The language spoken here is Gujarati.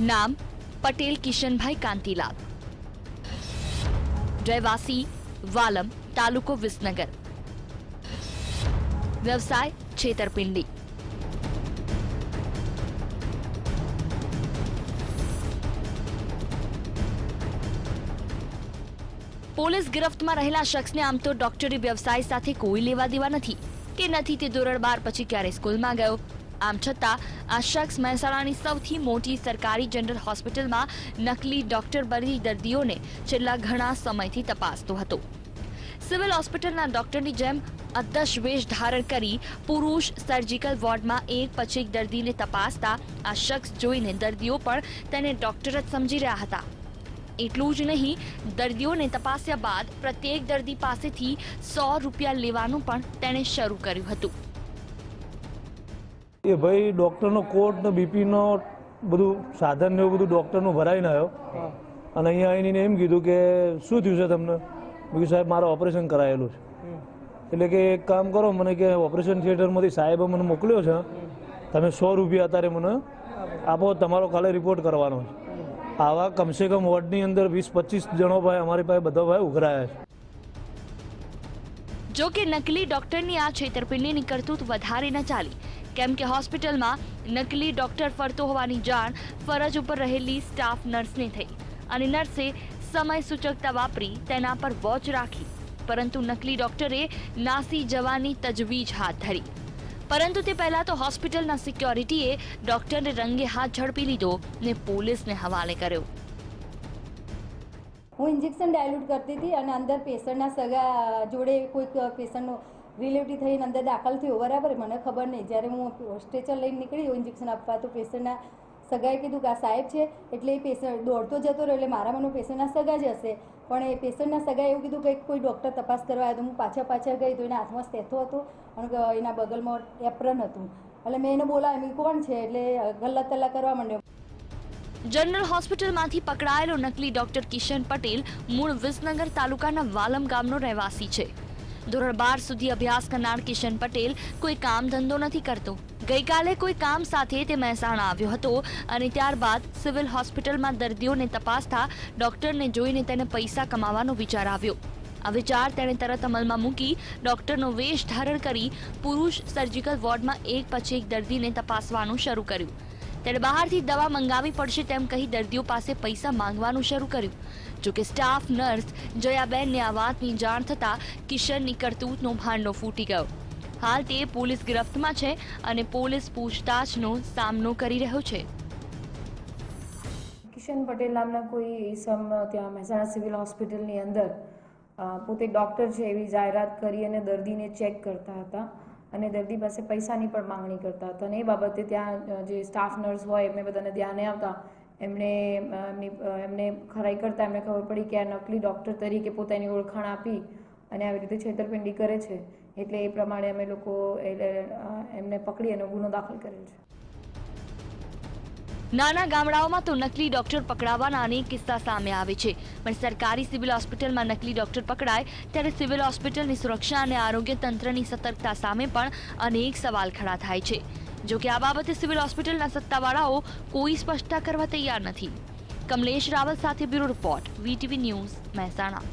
नाम पटेल किशनभाई कांतीलाल, રહેવાસી વાલમ, તાલુકો વિસનગર, વ્યવસાય છેતરપિંડી। પોલીસ ગિરફ્તમાં રહેલા શખ્સને આમ તો ડોક્ટરી વ્યવસાય સાથે કોઈ લેવા દેવા નથી કે નથી તે ધોરણ 12 પછી ક્યારે સ્કૂલમાં ગયો। આમ છતાં આ શખ્સ મહેસાણાની સૌથી મોટી સરકારી જનરલ હોસ્પિટલમાં નકલી ડોક્ટર બની દર્દીઓને છેલ્લા ઘણા સમયથી તપાસતો હતો। સિવિલ હોસ્પિટલના ડોક્ટરની જેમ અદશ વેશ ધારણ કરી પુરુષ સર્જિકલ વોર્ડમાં એક પછી એક દર્દીને તપાસતા આ શખ્સ જોઈને દર્દીઓ પણ તેને ડોક્ટર જ સમજી રહ્યા હતા। એટલું જ નહીં, દર્દીઓને તપાસ્યા બાદ પ્રત્યેક દર્દી પાસેથી 100 રૂપિયા લેવાનું પણ તેણે શરૂ કર્યું હતું। એ ભાઈ ડૉક્ટરનો કોટ ને બીપીનો બધું સાધન ને એવું બધું ડૉક્ટરનું ભરાઈને આવ્યો અને અહીંયા આવીને એમ કીધું કે શું થયું છે તમને? મેં કીધું સાહેબ મારે ઓપરેશન કરાયેલું છે। એટલે કે એક કામ કરો, મને કે ઓપરેશન થિયેટરમાંથી સાહેબે મને મોકલ્યો છે, તમે 100 રૂપિયા અત્યારે મને આપો, તમારો કાલે રિપોર્ટ કરવાનો છે। આવા કમસે કમ વોર્ડની અંદર 20-25 જણો ભાઈ અમારી પાસે બધા ભાઈ ઉઘરાયા છે। જો કે નકલી ડોક્ટરની આ છેતરપિંડીની કરતૂત વધારે ન ચાલી, કેમ કે હોસ્પિટલમાં નકલી ડોક્ટર ફરતો હોવાની જાણ ફરજ ઉપર રહેલી સ્ટાફ નર્સને થઈ અને નર્સે સમય સૂચકતા વાપરી તેના પર વોચ રાખી, પરંતુ નકલી ડોક્ટરે નાસી જવાની તજવીજ હાથ ધરી। પરંતુ તે પહેલા તો હોસ્પિટલના સિક્યોરિટીએ ડોક્ટરને રંગે હાથ ઝડપી લીધો ને પોલીસને હવાલે કર્યો। હું ઇન્જેક્શન ડાયલ્યુટ કરતી હતી અને અંદર પેશન્ટના સગા જોડે કોઈક પેશન્ટનો રિલેટિવ થઈને અંદર દાખલ થયો, બરાબર? મને ખબર નહીં, જ્યારે હું સ્ટ્રેચર લઈને નીકળી ઇન્જેક્શન આપવા તો પેશન્ટના સગાએ કીધું કે આ સાહેબ છે, એટલે એ પેશન્ટ દોડતો જતો રહ્યો, એટલે મારા મને પેશન્ટના સગા જ હશે, પણ એ પેશન્ટના સગાએ એવું કીધું કે કોઈ ડૉક્ટર તપાસ કરવા આવ્યો, તો હું પાછળ ગઈ તો એના હાથમાં સ્ટેથો હતો અને એના બગલમાં એપ્રન હતું, એટલે મેં એને બોલાવ્યો, મેં કોણ છે, એટલે ગલ્લા તલ્લા કરવા માંડ્યો। જનરલ હોસ્પિટલમાંથી પકડાયેલો નકલી ડોક્ટર કિશન પટેલ મૂળ વિસનગર તાલુકાના વાલમ ગામનો રહેવાસી છે। ધોરણ 12 સુધી અભ્યાસ કરનાર કિશન પટેલ કોઈ કામ ધંધો નથી કરતો। ગઈકાલે કોઈ કામ સાથે તે મહેસાણા આવ્યો હતો અને ત્યારબાદ સિવિલ હોસ્પિટલમાં દર્દીઓને તપાસતા ડોક્ટરને જોઈને તેને પૈસા કમાવાનો વિચાર આવ્યો। આ વિચાર તેણે તરત અમલમાં મૂકી ડોક્ટરનો વેશ ધારણ કરી પુરુષ સર્જિકલ વોર્ડમાં એક પછી એક દર્દીને તપાસવાનું શરૂ કર્યું। તેણે બહારથી દવા મંગાવી પડશે તેમ કહી દર્દીઓ પાસે પૈસા માંગવાનું શરૂ કર્યું। જોકે સ્ટાફ નર્સ જયાબેનને આ વાતની જાણ થતાં કિશનની કરતૂતનો ભાંડો ફૂટી ગયો। હાલ તે પોલીસ ગિરફ્તમાં છે અને પોલીસ પૂછતાછનો સામનો કરી રહ્યો છે। કિશન પટેલ નામના કોઈ ઈસમ ત્યાં મહેસાણા સિવિલ હોસ્પિટલની અંદર પોતે ડૉક્ટર છે એવી જાહેરાત કરી અને દર્દીને ચેક કરતા હતા અને દર્દી પાસે પૈસાની પણ માંગણી કરતા હતા અને એ બાબતે ત્યાં જે સ્ટાફ નર્સ હોય એમને બધાને ધ્યાને આવતા એમને ખરાઈ કરતા એમને ખબર પડી કે આ નકલી ડૉક્ટર તરીકે પોતાની ઓળખાણ આપી અને આવી રીતે છેતરપિંડી કરે છે, એટલે એ પ્રમાણે અમે લોકો એમને પકડી અને ગુનો દાખલ કરેલ છે। નાના ગામડાઓમાં તો નકલી ડોક્ટર પકડાવાના અનેક કિસ્સા સામે આવે છે, પણ સરકારી સિવિલ હોસ્પિટલમાં નકલી ડોક્ટર પકડાય ત્યારે સિવિલ હોસ્પિટલની સુરક્ષા અને આરોગ્ય તંત્રની સતર્કતા સામે પણ અનેક સવાલ ખડા થાય છે। જો કે આ બાબતે સિવિલ હોસ્પિટલના સત્તાવાળાઓ કોઈ સ્પષ્ટતા કરવા તૈયાર નથી। કમલેશ રાવલ સાથે bureau report, VTV news, Mehsana.